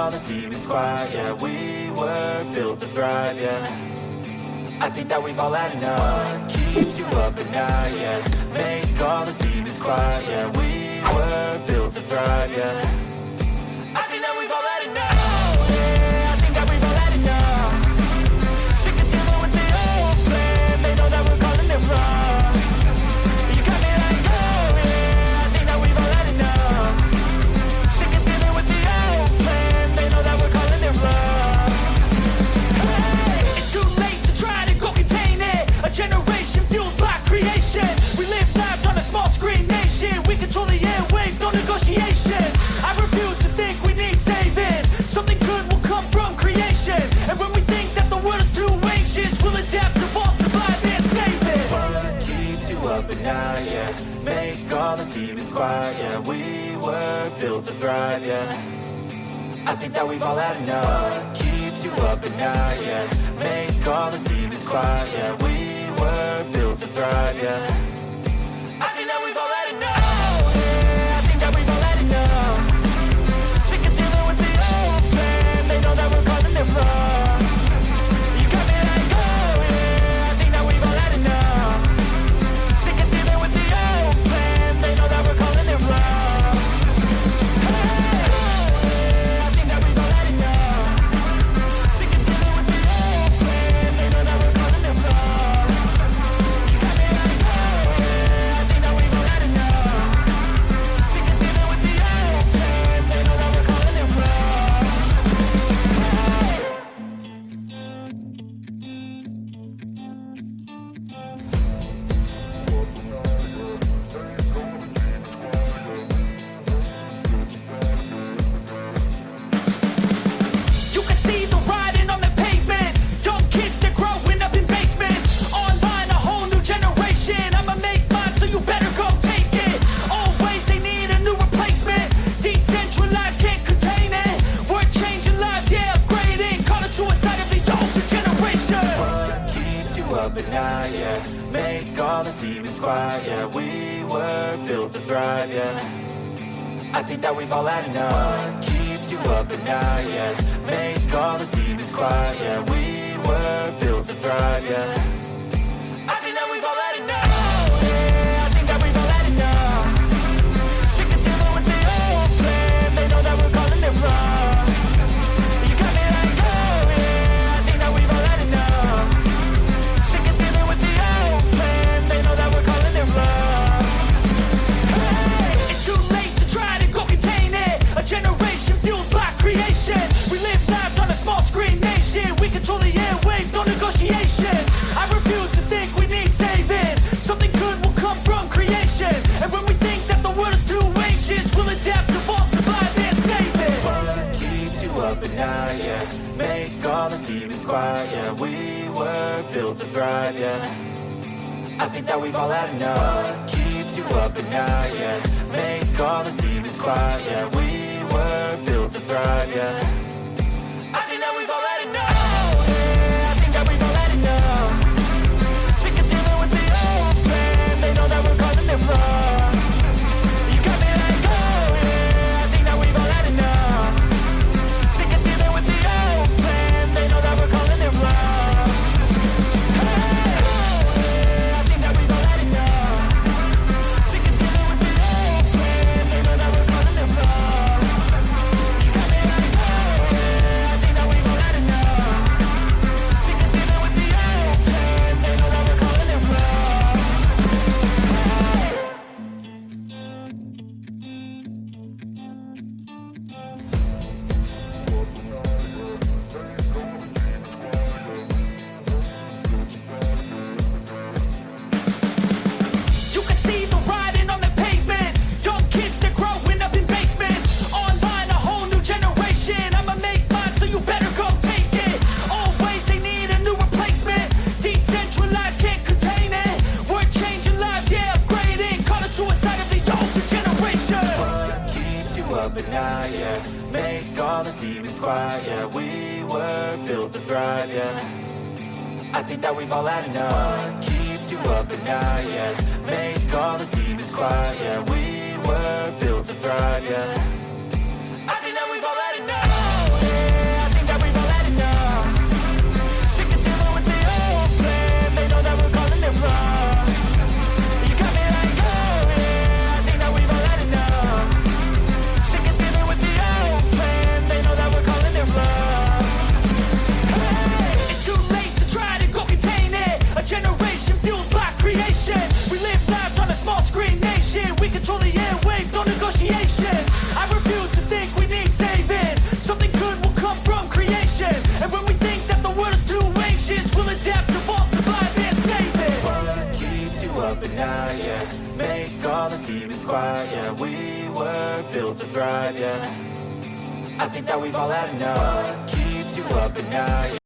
all the demons quiet. Yeah, we were built to thrive. Yeah, I think that we've all had enough. What keeps you up at night? Yeah, make all the demons quiet. Yeah, we were built to thrive. Yeah, I think that we've all had enough. Yeah, I think that we've all had enough. Sick of dealing with the old plan. They know that we're calling it wrong. You got me like, oh yeah, I think that we've all had enough. Sick of dealing with the old plan. They know that we're calling it wrong. Hey, it's too late to try to go contain it. A generation fueled by creation. We live lives on a small screen nation. We control the airwaves, no negotiation. I refuse to think we need saving. Something good will come from creation. And when we think that the world is too anxious, we'll adapt, evolve, survive, and save it. What keeps you up at night? Yeah, make all the demons quiet. Yeah, we were built to thrive. Yeah, I think that we've all had enough. What keeps you up at night? Yeah, make all the demons quiet. Yeah, we were built to thrive. Yeah, I think that we've all had enough. Yeah, I think that we've all had enough. Sick of dealing with the old plan. They know that we're calling it wrong. You got me like, oh yeah, I think that we've all had enough. Sick of dealing with the old plan. They know that we're calling it wrong. Hey, yeah, I think that we've all had enough. Sick of dealing with the old plan. They know that we're calling it wrong. You got me like, oh yeah, I think that we've all had enough. Sick of dealing with the old plan. They know that we're calling it wrong. You can see the writing on the pavement. Young kids, they're growing up in basements. Online, a whole new generation. I'ma make mine, so you better go take it. Always, they need a new replacement. Decentralized, can't contain it. We're changing lives, yeah, upgrading. Call it suicide of the older generation. What keeps you up at night? Yeah, make all the demons quiet. Yeah, we were built to thrive. Yeah, I think that we've all had enough. What keeps you up at night? Yeah, make all the demons quiet. Yeah, we were built to thrive. Yeah, I think that we've all had enough. Yeah, I think that we've all had enough. Sick of dealing with the old plan. They know that we're calling it wrong. You got me like, oh yeah, I think that we've all had enough. Sick of dealing with the old plan. They know that we're calling it wrong. Hey, it's too late to try to go contain it. A generation fueled by creation. We live lives on a small screen nation. We control the airwaves, no negotiation. I refuse to think we need saving. Something good will come from creation. And when we think that the world is too anxious, we'll adapt, evolve, survive, and save it. What keeps you up at night? Yeah, make all the demons quiet. Yeah, we were built to thrive. Yeah, I think that we've all had enough. What keeps you up at night? Yeah, make all the demons quiet. Yeah, we were built to thrive. Yeah, I think that we've all had enough. Yeah, I think that we've all had enough. Sick of dealing with the old plan. They know that we're calling it wrong. You got me like, oh yeah, I think that we've all had enough. Sick of dealing with the old plan. They know that we're calling it wrong. Hey, yeah, I think that we've all had enough. Sick of dealing with the old plan. They know that we're calling it wrong. You got me like, oh yeah, I think that we've all had enough. Sick of dealing with the old plan. They know that we're calling it wrong. You can see the writing on the pavement. Young kids, they're growing up in basements. Online, a whole new generation. I'ma make mine, so you better go take it. Always, they need a new replacement. Decentralized, can't contain it. We're changing lives, yeah, upgrading. Call it suicide of the older generation. What keeps you up at night? Yeah, make all the demons quiet. Yeah, we were built to thrive. Yeah, I think that we've all had enough. What keeps you up at night? Yeah, make all the demons quiet. Yeah, we were built to thrive. Yeah, I think that we've all had enough. control the airwaves, no negotiation. I refuse to think we need saving. Something good will come from creation. And when we think that the world is too anxious, we'll adapt, evolve, survive, and save it. What keeps you up at night, yeah? Make all the demons quiet, yeah. We were built to thrive, yeah. I think that we've all had enough. What keeps you up at night?